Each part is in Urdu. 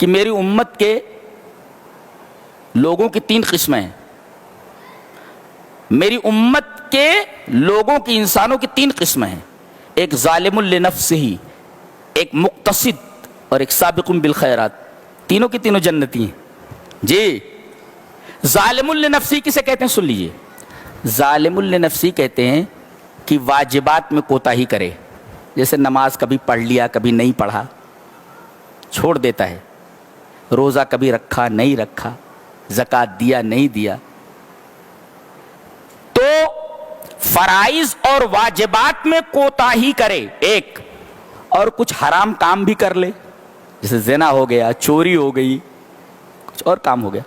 کہ میری امت کے لوگوں کی تین قسمیں ہیں. میری امت کے لوگوں کی، انسانوں کی تین قسمیں ہیں. ایک ظالم لنفسہ، ایک مقتصد، اور ایک سابق بالخیرات. تینوں کی تینوں جنتی ہیں. جی، ظالم لنفسہ کسے کہتے ہیں؟ سن لیجئے. ظالم لنفسہ کہتے ہیں کہ واجبات میں کوتاہی کرے. جیسے نماز کبھی پڑھ لیا، کبھی نہیں پڑھا، چھوڑ دیتا ہے. روزہ کبھی رکھا نہیں رکھا، زکوٰۃ دیا نہیں دیا. تو فرائض اور واجبات میں کوتاہی کرے ایک، اور کچھ حرام کام بھی کر لے، جیسے زنا ہو گیا، چوری ہو گئی، کچھ اور کام ہو گیا.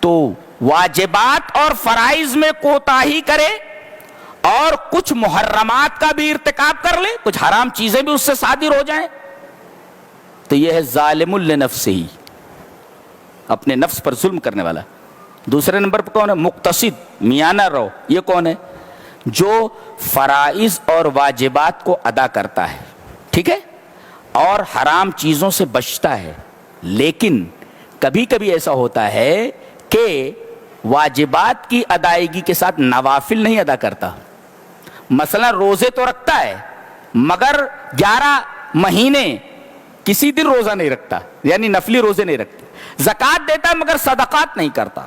تو واجبات اور فرائض میں کوتاہی کرے اور کچھ محرمات کا بھی ارتکاب کر لے، کچھ حرام چیزیں بھی اس سے صادر ہو جائیں، تو یہ ہے ظالم لنفسہ، اپنے نفس پر ظلم کرنے والا. دوسرے نمبر پر کون ہے؟ مقتصد، میانہ رو. یہ کون ہے؟ جو فرائض اور واجبات کو ادا کرتا ہے، ٹھیک ہے، اور حرام چیزوں سے بچتا ہے. لیکن کبھی کبھی ایسا ہوتا ہے کہ واجبات کی ادائیگی کے ساتھ نوافل نہیں ادا کرتا. مثلا روزے تو رکھتا ہے، مگر 11 مہینے کسی دن روزہ نہیں رکھتا، یعنی نفلی روزے نہیں رکھتے. زکوٰۃ دیتا ہے مگر صدقات نہیں کرتا.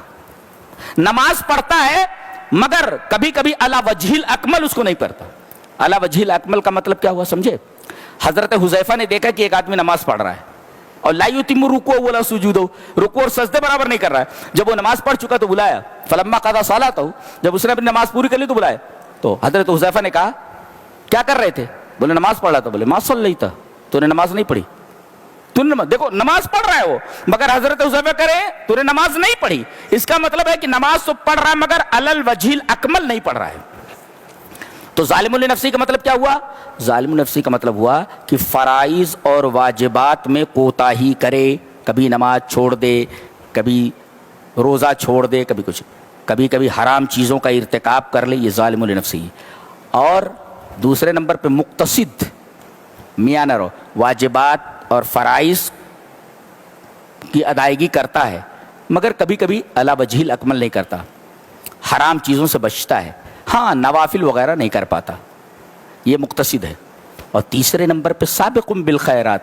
نماز پڑھتا ہے مگر کبھی کبھی علی وجہ الاکمل اس کو نہیں پڑھتا. علی وجہ الاکمل کا مطلب کیا ہوا سمجھے؟ حضرت حذیفہ نے دیکھا کہ ایک آدمی نماز پڑھ رہا ہے اور لا یتم رکوع ولا سجودہ، رکوع اور سجدے برابر نہیں کر رہا ہے. جب وہ نماز پڑھ چکا تو بلایا. فلما قضى صلاتہ، جب اس نے اپنی نماز پوری کر لی تو بلایا. تو حضرت حذیفہ نے کہا کیا کر رہے تھے؟ بولے نماز پڑھ رہا تھا. بولے ما صلیت، تو نے نماز نہیں پڑھی. دیکھو نماز پڑھ رہا ہے وہ، مگر حضرت حذیفہ کرے تو نے نماز نہیں پڑھی. اس کا مطلب ہے کہ نماز تو پڑھ رہا ہے مگر علی الوجہ الاکمل نہیں پڑھ رہا ہے. تو ظالم لنفسہ کا مطلب کیا ہوا؟ ظالم لنفسہ کا مطلب ہوا کہ فرائض اور واجبات میں کوتاہی کرے. کبھی نماز چھوڑ دے، کبھی روزہ چھوڑ دے، کبھی کچھ، کبھی کبھی حرام چیزوں کا ارتکاب کر لے. یہ ظالم لنفسہ. اور دوسرے نمبر پہ مقتصد، میانہ رو، واجبات اور فرائض کی ادائیگی کرتا ہے مگر کبھی کبھی علی وجہ الاکمل نہیں کرتا، حرام چیزوں سے بچتا ہے. ہاں، نوافل وغیرہ نہیں کر پاتا. یہ مقتصد ہے. اور تیسرے نمبر پہ سابق بالخیرات،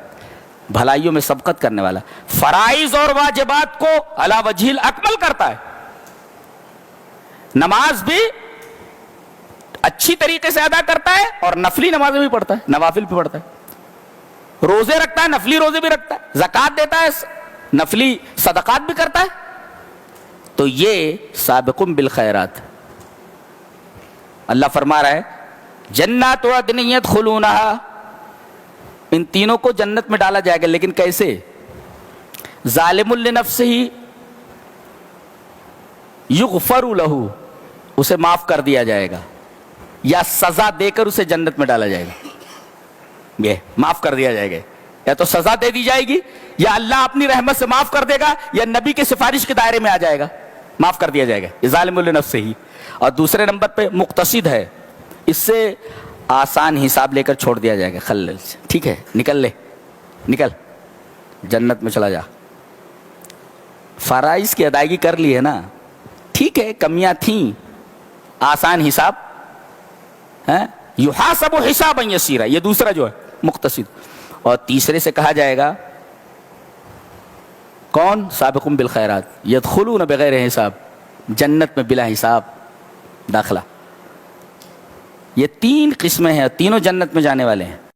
بھلائیوں میں سبقت کرنے والا. فرائض اور واجبات کو علی وجہ الاکمل کرتا ہے. نماز بھی اچھی طریقے سے ادا کرتا ہے اور نفلی نمازیں بھی پڑھتا ہے، نوافل بھی پڑھتا ہے. روزے رکھتا ہے، نفلی روزے بھی رکھتا ہے. زکوٰۃ دیتا ہے، نفلی صدقات بھی کرتا ہے. تو یہ سابق بالخیرات. اللہ فرما رہا ہے جنات عدن یدخلونہا، ان تینوں کو جنت میں ڈالا جائے گا. لیکن کیسے؟ ظالم لنفسہ یغفر لہ، اسے معاف کر دیا جائے گا، یا سزا دے کر اسے جنت میں ڈالا جائے گا. یہ معاف کر دیا جائے گا، یا تو سزا دے دی جائے گی، یا اللہ اپنی رحمت سے معاف کر دے گا، یا نبی کے سفارش کے دائرے میں آ جائے گا، معاف کر دیا جائے گا. یہ ظالم لنفسہ ہی. اور دوسرے نمبر پہ مقتصد ہے، اس سے آسان حساب لے کر چھوڑ دیا جائے گا. خلل سے، ٹھیک ہے، نکل لے، نکل، جنت میں چلا جا. فرائض کی ادائیگی کر لی ہے نا، ٹھیک ہے، کمیاں تھیں، آسان حساب ہے. یحاسب حسابا یسیرا، یہ دوسرا جو ہے مقتصد. اور تیسرے سے کہا جائے گا کون؟ سابق بالخیرات، یدخلون بغیر حساب، جنت میں بلا حساب داخلہ. یہ تین قسمیں ہیں، تینوں جنت میں جانے والے ہیں.